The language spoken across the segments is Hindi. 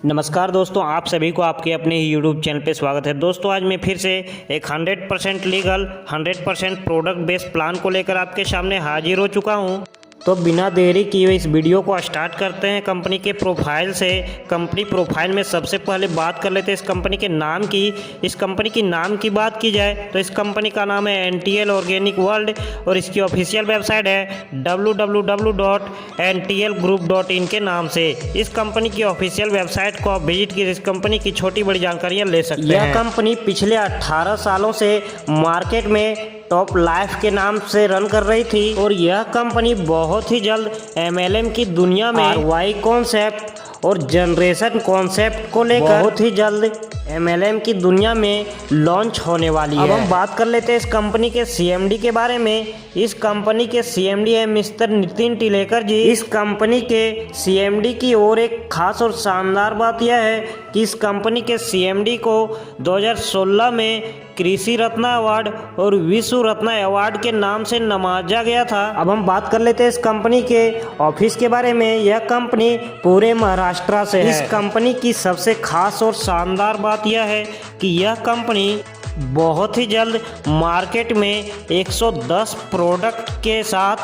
नमस्कार दोस्तों, आप सभी को आपके अपने ही यूट्यूब चैनल पे स्वागत है। दोस्तों आज मैं फिर से एक 100% लीगल 100% प्रोडक्ट बेस्ड प्लान को लेकर आपके सामने हाजिर हो चुका हूं। तो बिना देरी किए हुए इस वीडियो को स्टार्ट करते हैं कंपनी के प्रोफाइल से। कंपनी प्रोफाइल में सबसे पहले बात कर लेते हैं इस कंपनी के नाम की। इस कंपनी की नाम की बात की जाए तो इस कंपनी का नाम है NTL ऑर्गेनिक वर्ल्ड और इसकी ऑफिशियल वेबसाइट है www.ntlgroup.in के नाम से। इस कंपनी की ऑफिशियल वेबसाइट को आप विजिट कीजिए, इस कंपनी की छोटी बड़ी जानकारियाँ ले सकते हैं। यह कंपनी पिछले 18 सालों से मार्केट में टॉप लाइफ के नाम से रन कर रही थी और यह कंपनी बहुत ही जल्द MLM की दुनिया में ROI कॉन्सेप्ट और जनरेशन कॉन्सेप्ट को लेकर बहुत ही जल्द MLM की दुनिया में लॉन्च होने वाली है। अब हम बात कर लेते हैं इस कंपनी के CMD के बारे में। इस कंपनी के CMD है मिस्टर नितिन टिलेकर जी। इस कंपनी के CMD की और एक खास और शानदार बात यह है कि इस कंपनी के CMD को 2016 में कृषि रत्न अवार्ड और विश्व रत्न अवार्ड के नाम से नवाजा गया था। अब हम बात कर लेते हैं इस कंपनी के ऑफिस के बारे में। यह कंपनी पूरे महाराष्ट्र से है। इस कंपनी की सबसे खास और शानदार बात यह है कि यह कंपनी बहुत ही जल्द मार्केट में 110 प्रोडक्ट के साथ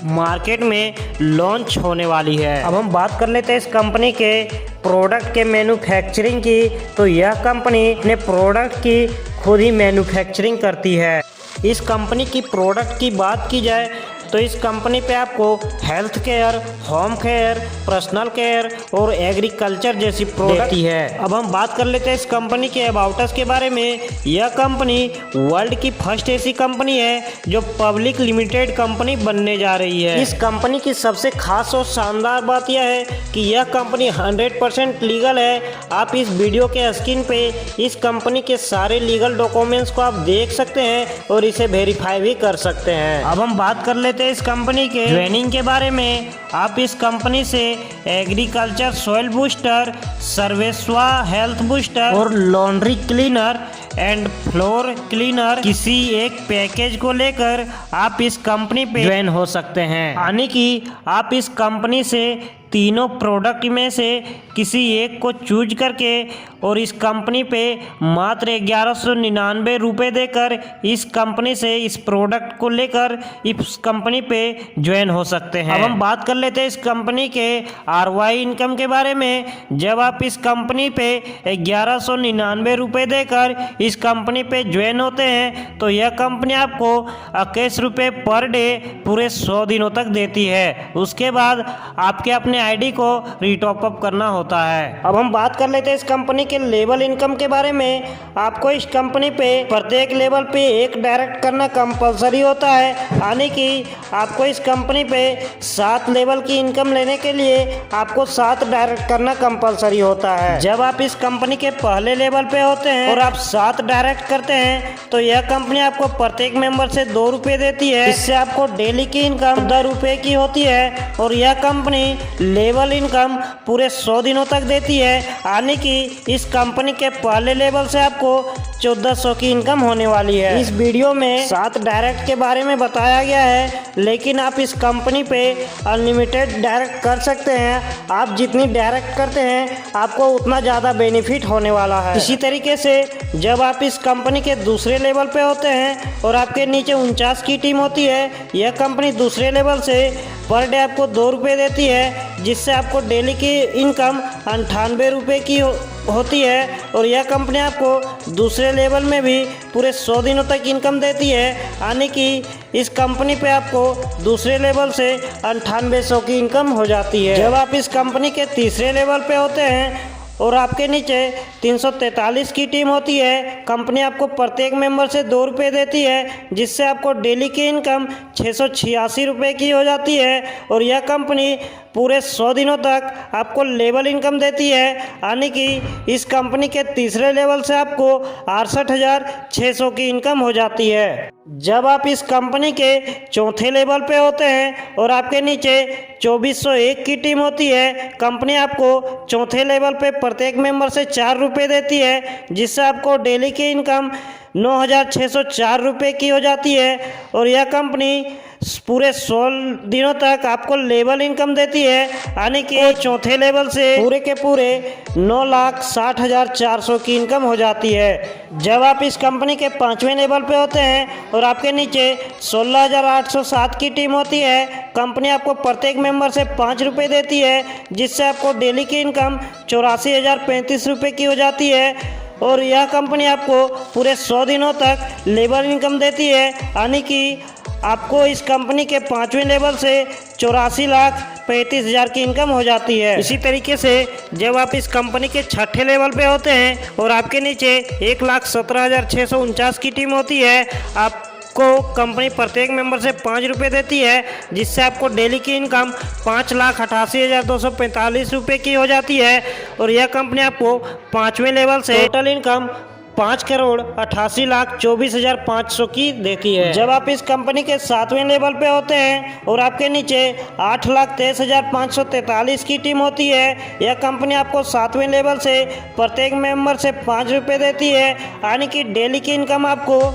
मार्केट में लॉन्च होने वाली है। अब हम बात कर लेते हैं इस कंपनी के प्रोडक्ट के मैन्युफैक्चरिंग की। तो यह कंपनी अपने प्रोडक्ट की खुद ही मैन्युफैक्चरिंग करती है। इस कंपनी की प्रोडक्ट की बात की जाए तो इस कंपनी पे आपको health care, home care, personal care और एग्रीकल्चर जैसी प्रोडक्ट देती है। अब हम बात कर लेते हैं इस कंपनी के अबाउट अस के बारे में। यह कंपनी वर्ल्ड की फर्स्ट ऐसी कंपनी है जो पब्लिक लिमिटेड कंपनी बनने जा रही है। इस कंपनी की सबसे खास और शानदार बात यह है कि यह कंपनी 100% लीगल है। आप इस वीडियो के स्क्रीन पे इस कंपनी के सारे लीगल डॉक्यूमेंट्स को आप देख सकते हैं और इसे वेरीफाई भी कर सकते हैं। अब हम बात कर लेते इस कंपनी के ट्रेनिंग के बारे में। आप इस कंपनी से एग्रीकल्चर सॉइल बूस्टर, सर्वेस्वा हेल्थ बूस्टर और laundry cleaner and floor cleaner किसी एक पैकेज को लेकर आप इस कंपनी पे ज्वाइन हो सकते हैं। यानी कि आप इस कंपनी से तीनों प्रोडक्ट में से किसी एक को चूज करके और इस कंपनी पे मात्र 1199 रुपये देकर इस कंपनी से इस प्रोडक्ट को लेकर इस कंपनी पे ज्वाइन हो सकते हैं। अब हम बात कर लेते हैं इस कंपनी के ROI इनकम के बारे में। जब आप इस कंपनी पे 1199 रुपये देकर इस कंपनी पे ज्वाइन होते हैं तो यह कंपनी आपको 21 रुपये पर डे पूरे 100 दिनों तक देती है। उसके बाद आपके अपने ID को रीटॉप अप करना होता है। अब हम बात कर लेते हैं इस कंपनी के लेवल इनकम के बारे में। आपको इस कंपनी पे प्रत्येक लेवल पे एक डायरेक्ट करना कंपलसरी होता है। यानी कि आपको इस कंपनी पे 7 लेवल की इनकम लेने के लिए आपको 7 डायरेक्ट करना कंपलसरी होता है। जब आप इस कंपनी के पहले लेवल पे होते हैं और आप 7 डायरेक्ट करते हैं तो यह कंपनी आपको प्रत्येक मेंबर से 2 रुपये देती है। इससे आपको डेली की इनकम 10 रुपये की होती है और यह कंपनी लेवल इनकम पूरे 100 दिनों तक देती है। यानी कि इस कंपनी के पहले लेवल से आपको 1400 की इनकम होने वाली है। इस वीडियो में 7 डायरेक्ट के बारे में बताया गया है, लेकिन आप इस कंपनी पे अनलिमिटेड डायरेक्ट कर सकते हैं। आप जितनी डायरेक्ट करते हैं आपको उतना ज़्यादा बेनिफिट होने वाला है। इसी तरीके से जब आप इस कंपनी के दूसरे लेवल पे होते हैं और आपके नीचे 49 की टीम होती है, यह कंपनी दूसरे लेवल से पर डे आपको 2 रुपये देती है, जिससे आपको डेली की इनकम 98 रुपये की होती है और यह कंपनी आपको दूसरे लेवल में भी पूरे 100 दिनों तक इनकम देती है। यानी कि इस कंपनी पे आपको दूसरे लेवल से 9800 की इनकम हो जाती है। जब आप इस कंपनी के तीसरे लेवल पे होते हैं और आपके नीचे 343 की टीम होती है, कंपनी आपको प्रत्येक मेंबर से 2 रुपये देती है, जिससे आपको डेली की इनकम 686 रुपये की हो जाती है और यह कंपनी पूरे 100 दिनों तक आपको लेवल इनकम देती है। यानी कि इस कंपनी के तीसरे लेवल से आपको 68,600 की इनकम हो जाती है। जब आप इस कंपनी के चौथे लेवल पे होते हैं और आपके नीचे 2401 की टीम होती है, कंपनी आपको चौथे लेवल पे प्रत्येक मेंबर से 4 रुपये देती है, जिससे आपको डेली की इनकम 9,604 रुपये की हो जाती है और यह कंपनी पूरे 16 दिनों तक आपको लेवल इनकम देती है, यानी कि चौथे लेवल से पूरे के पूरे 9,60,400 की इनकम हो जाती है। जब आप इस कंपनी के 5वें लेवल पे होते हैं और आपके नीचे 16,807 की टीम होती है, कंपनी आपको प्रत्येक मेंबर से 5 रुपये देती है, जिससे आपको डेली की इनकम 84,035 रुपये की हो जाती है। और यह कंपनी आपको पूरे 100 दिनों तक लेवल इनकम देती है, यानी कि आपको इस कंपनी के 5वें लेवल से 84,35,000 की इनकम हो जाती है। इसी तरीके से जब आप इस कंपनी के 6ठे लेवल पे होते हैं और आपके नीचे 1,17,649 की टीम होती है, आपको कंपनी प्रत्येक मेंबर से 5 रुपये देती है, जिससे आपको डेली की इनकम 5,88,245 रुपये की हो जाती है। और यह कंपनी आपको 5वें लेवल से टोटल इनकम 5,88,24,500 की देती है। जब आप इस कंपनी के 7वें लेवल पे होते हैं और आपके नीचे 8,23,543 की टीम होती है, यह कंपनी आपको 7वें लेवल से प्रत्येक मेंबर से 5 रुपये देती है, यानी कि डेली की इनकम आपको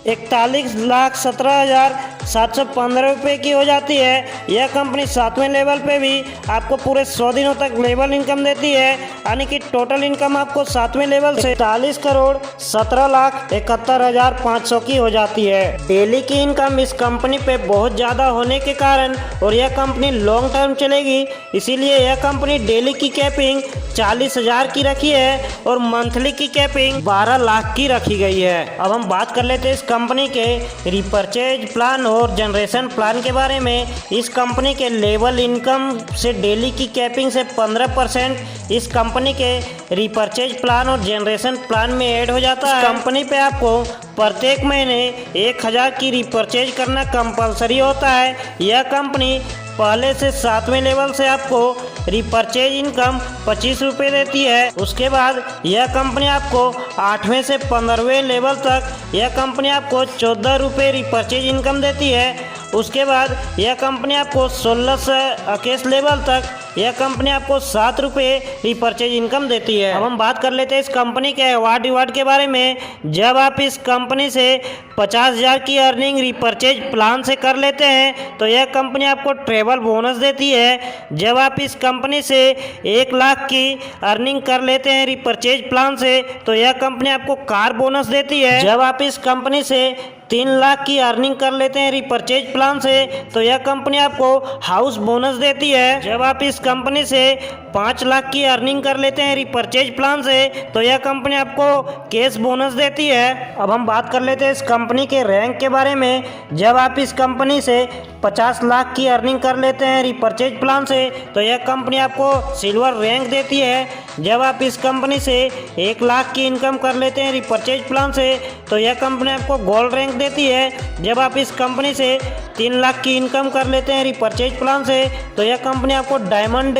41,17,715 रुपये की हो जाती है। यह कंपनी 7वें लेवल पे भी आपको पूरे 100 दिनों तक लेवल इनकम देती है, यानी कि टोटल इनकम आपको 7वें लेवल से 40,17,71,500 की हो जाती है। डेली की इनकम इस कंपनी पे बहुत ज़्यादा होने के कारण और यह कंपनी लॉन्ग टर्म चलेगी, इसीलिए यह कंपनी डेली की कैपिंग 40,000 की रखी है और मंथली की कैपिंग 12 लाख की रखी गई है। अब हम बात कर लेते हैं इस कंपनी के रिपर्चेज प्लान और जनरेशन प्लान के बारे में। इस कंपनी के लेवल इनकम से डेली की कैपिंग से 15% इस कंपनी के रिपर्चेज प्लान और जनरेशन प्लान में ऐड हो जाता है। कंपनी पे आपको प्रत्येक महीने 1,000 की रिपर्चेज करना कंपलसरी होता है। यह कंपनी पहले से 7वें लेवल से आपको रिपर्चेज इनकम 25 रुपये देती है। उसके बाद यह कंपनी आपको 8वें से 15वें लेवल तक यह कंपनी आपको 14 रुपये रिपर्चेज इनकम देती है। उसके बाद यह कंपनी आपको 16 से 21 लेवल तक यह कंपनी आपको 7 रुपये रिपर्चेज इनकम देती है। अब हम बात कर लेते हैं इस कंपनी के अवार्ड के बारे में। जब आप इस कंपनी से 50,000 की अर्निंग रिपर्चेज प्लान से कर लेते हैं तो यह कंपनी आपको ट्रेवल बोनस देती है। जब आप इस कंपनी से 1 लाख की अर्निंग कर लेते हैं रिपर्चेज प्लान से तो यह कंपनी आपको कार बोनस देती है। जब आप इस कंपनी से 3 लाख की अर्निंग कर लेते हैं रिपर्चेज प्लान से तो यह कंपनी आपको हाउस बोनस देती है। जब आप इस कंपनी से 5 लाख की अर्निंग कर लेते हैं रिपर्चेज प्लान से तो यह कंपनी आपको कैश बोनस देती है। अब हम बात कर लेते हैं इस कंपनी के रैंक के बारे में। जब आप इस कंपनी से 50 लाख की अर्निंग कर लेते हैं रिपर्चेज प्लान से तो यह कंपनी आपको सिल्वर रैंक देती है। जब आप इस कंपनी से 1 लाख की इनकम कर लेते हैं रिपर्चेज प्लान से तो यह कंपनी आपको गोल्ड रैंक देती है। जब आप इस कंपनी से 3 लाख की इनकम कर लेते हैं रिपर्चेज प्लान से तो यह कंपनी आपको डायमंड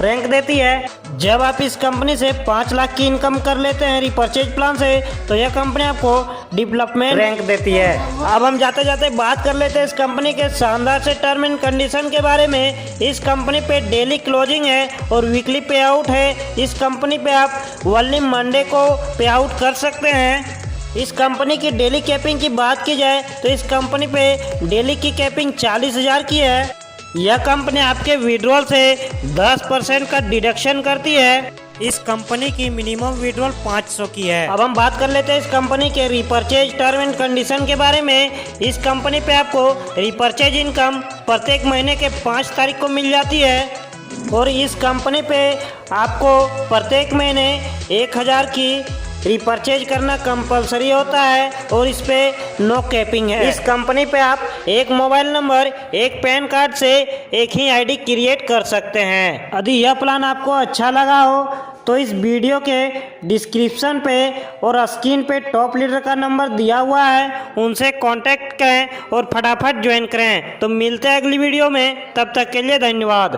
रैंक देती है। जब आप इस कंपनी से 5 लाख की इनकम कर लेते हैं रिपर्चेज प्लान से तो यह कंपनी आपको डेवलपमेंट रैंक देती है। अब हम जाते जाते बात कर लेते हैं इस कंपनी के शानदार से टर्म एंड कंडीशन के बारे में। इस कंपनी पे डेली क्लोजिंग है और वीकली पे आउट है। इस कंपनी पे आप ओनली मंडे को पे आउट कर सकते हैं। इस कंपनी की डेली कैपिंग की बात की जाए तो इस कंपनी पे डेली की कैपिंग 40,000 की है। यह कंपनी आपके विड्रॉल से 10% का डिडक्शन करती है। इस कंपनी की मिनिमम विड्रॉल 500 की है। अब हम बात कर लेते हैं इस कंपनी के रिपर्चेज टर्म एंड कंडीशन के बारे में। इस कंपनी पे आपको रिपर्चेज इनकम प्रत्येक महीने के 5 तारीख को मिल जाती है और इस कंपनी पे आपको प्रत्येक महीने 1,000 की रिपर्चेज करना कंपलसरी होता है और इस पे नो कैपिंग है। इस कंपनी पे आप एक मोबाइल नंबर, एक पैन कार्ड से एक ही आईडी क्रिएट कर सकते हैं। यदि यह प्लान आपको अच्छा लगा हो तो इस वीडियो के डिस्क्रिप्शन पे और स्क्रीन पे टॉप लीडर का नंबर दिया हुआ है, उनसे कांटेक्ट करें और फटाफट ज्वाइन करें। तो मिलते हैं अगली वीडियो में, तब तक के लिए धन्यवाद।